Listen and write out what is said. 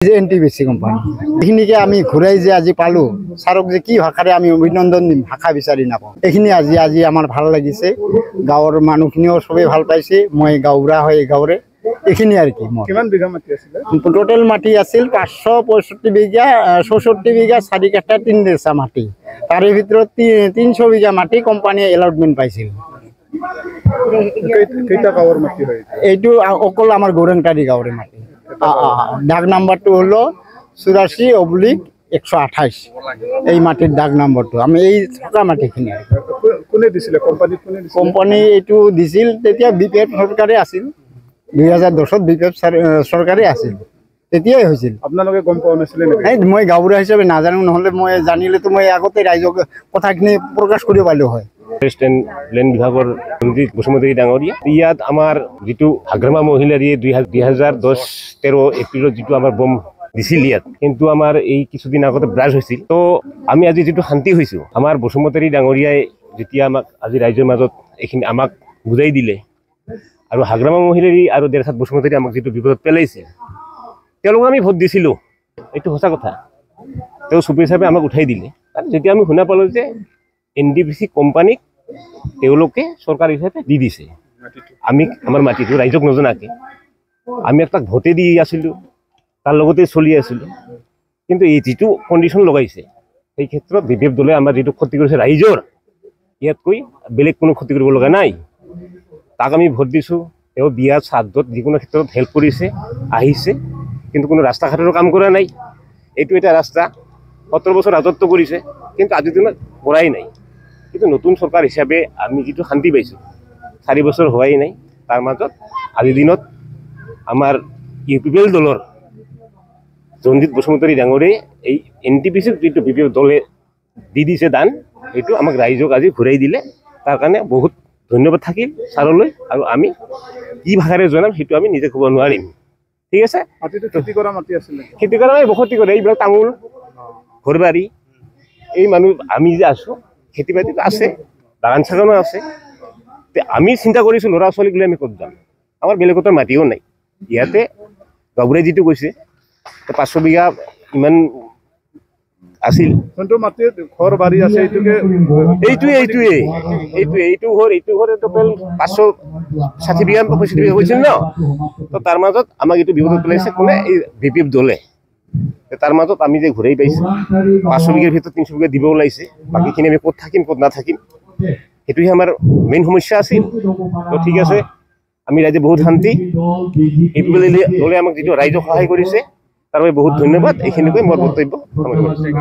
NTPC company এইখিনিকে আমি ঘূৰাই যে আজি পালোঁ ছাৰক যে কি ভাষাৰে আমি অভিনন্দন দিম ভাষা বিচাৰি নাপাওঁ। এইখিনি আজি আমাৰ ভাল লাগিছে, গাঁৱৰ মানুহখিনিও চবেই ভাল পাইছে। মই গাঁৱৰা হয়, এই গাঁৱৰে এইখিনি আৰু কি। মোৰ কিমান বিঘা মাটি আছিল? টোটেল মাটি আছিল 565 বিঘা, 64 বিঘা 4 কাঠা 3 দেচা মাটি। তাৰে ভিতৰত 300 বিঘা মাটি কোম্পানীয়ে এলটমেণ্ট পাইছিল। কেইটা গাঁৱৰ মাটি হয় এইটো? অকল আমাৰ গৌৰাংটাৰী গাঁৱৰে মাটি। দাগ নাম্বারটো হলো 84/128। এই মাটির দাগ নাম্বারটো আমি এই থকা মাটিখিনি। কোনে দিছিলে? কোম্পানী এইটো দিছিল তেতিয়া বিপিএফ সরকারে আছিল। 2010 বিপিএফ সরকারে আছিল, তেতিয়াই হৈছিল। আপোনালোকে গম পোৱা নাছিলে নেকি? মই গাঁওবুঢ়া হিচাপে নাজানো, নহ'লে মই জানিলেতো মই আগতে ৰাইজক কথাখিনি প্ৰকাশ কৰিব পাৰিলোঁ হয়। ৱেষ্টাৰ্ণ লেণ্ড বিভাগৰ ৰঞ্জিত বসুমতাৰী ডাঙৰীয়া। ইয়াত আমাৰ যিটো হাগ্ৰামা মহিলাৰীয়ে 2010-13 এপ্ৰিলত যিটো আমাৰ বম দিছিল ইয়াত, কিন্তু আমাৰ এই কিছুদিন আগতে ব্ৰাছ হৈছিল। তো আমি আজি যিটো শান্তি হৈছোঁ, আমাৰ বসুমতাৰী ডাঙৰীয়াই যেতিয়া আমাক আজি ৰাইজৰ মাজত এইখিনি আমাক বুজাই দিলে, আৰু হাগ্ৰামা মহিলাৰী আৰু দেৰচাত বসুমতাৰী আমাক যিটো বিপদত পেলাইছে, তেওঁলোকক আমি ভোট দিছিলোঁ, এইটো সঁচা কথা। তেওঁ চুপি হিচাপে আমাক উঠাই দিলে। আৰু যেতিয়া আমি শুনা পালোঁ যে এনটিপিচি কোম্পানীক তেওঁলোকে চৰকাৰ হিচাপে দি দিছে আমি আমাৰ মাটিটো ৰাইজক নজনাকে, আমি তাক ভোটে দি আছিলোঁ, তাৰ লগতে চলি আছিলোঁ। কিন্তু এই যিটো কণ্ডিশ্যন লগাইছে, সেই ক্ষেত্ৰত বিপিএফ দলে আমাৰ যিটো ক্ষতি কৰিছে ৰাইজৰ, ইয়াতকৈ বেলেগ কোনো ক্ষতি কৰিব লগা নাই। তাক আমি ভোট দিছোঁ, তেওঁ বিয়া শ্ৰাদ্ধত যিকোনো ক্ষেত্ৰত হেল্প কৰিছে, আহিছে, কিন্তু কোনো ৰাস্তা ঘাটৰো কাম কৰা নাই। এইটো এটা ৰাস্তা 17 বছৰ ৰাজত্ব কৰিছে, কিন্তু আজিৰ দিনত কৰাই নাই। কিন্তু নতুন চৰকাৰ হিচাপে আমি যিটো শান্তি পাইছোঁ, 4 বছৰ হোৱাই নাই, তাৰ মাজত আজিৰ দিনত আমাৰ ইউপিপিএল দলৰ ৰঞ্জিত বসুমতাৰী ডাঙৰীয়ে এই এনটিপিচিক যিটো বিপিএফ দলে দি দিছে দান, সেইটো আমাক ৰাইজক আজি ঘূৰাই দিলে। তাৰ কাৰণে বহুত ধন্যবাদ থাকিল ছাৰলৈ। আৰু আমি কি ভাষাৰে জনাম সেইটো আমি নিজে ক'ব নোৱাৰিম। ঠিক আছে? খেতি কৰা মাটি আছিলে? খেতি কৰা নাই, বসতি কৰে। এইবিলাক তামোল ঘৰবাৰী, এই মানুহ আমি যে আছোঁ, খেতি বাতিটো আছে, বাগান চাগানো আছে। আমি চিন্তা কৰিছোঁ ল'ৰা ছোৱালীক লৈ আমি ক'ত যাম, আমাৰ বেলেগতৰ মাটিও নাই। ইয়াতে গাঁওবুঢ়াই যিটো কৈছে 500 বিঘা ইমান আছিল, যোনটো মাটিত ঘৰ বাৰী আছে এইটো ঘৰ টোটেল 560 বিঘা 65 বিঘা হৈছিল ন। তো তাৰ মাজত আমাক এইটো বিপদত পেলাইছে কোনে? এই বিপিএফ দলে। তাৰ মাজত আমি যে ঘূৰাই পাইছোঁ 500 বিঘাৰ ভিতৰত 300 বিঘা দিব ওলাইছে, বাকীখিনি আমি ক'ত থাকিম ক'ত নাথাকিম, সেইটোহে আমাৰ মেইন সমস্যা আছিল। তো ঠিক আছে, আমি ৰাইজে বহুত শান্তি। এইবিলাক দলে আমাক যিটো ৰাইজক সহায় কৰিছে, তাৰ বাবে বহুত ধন্যবাদ। এইখিনিকৈ মোৰ বক্তব্য সামৰণি মাৰিছোঁ।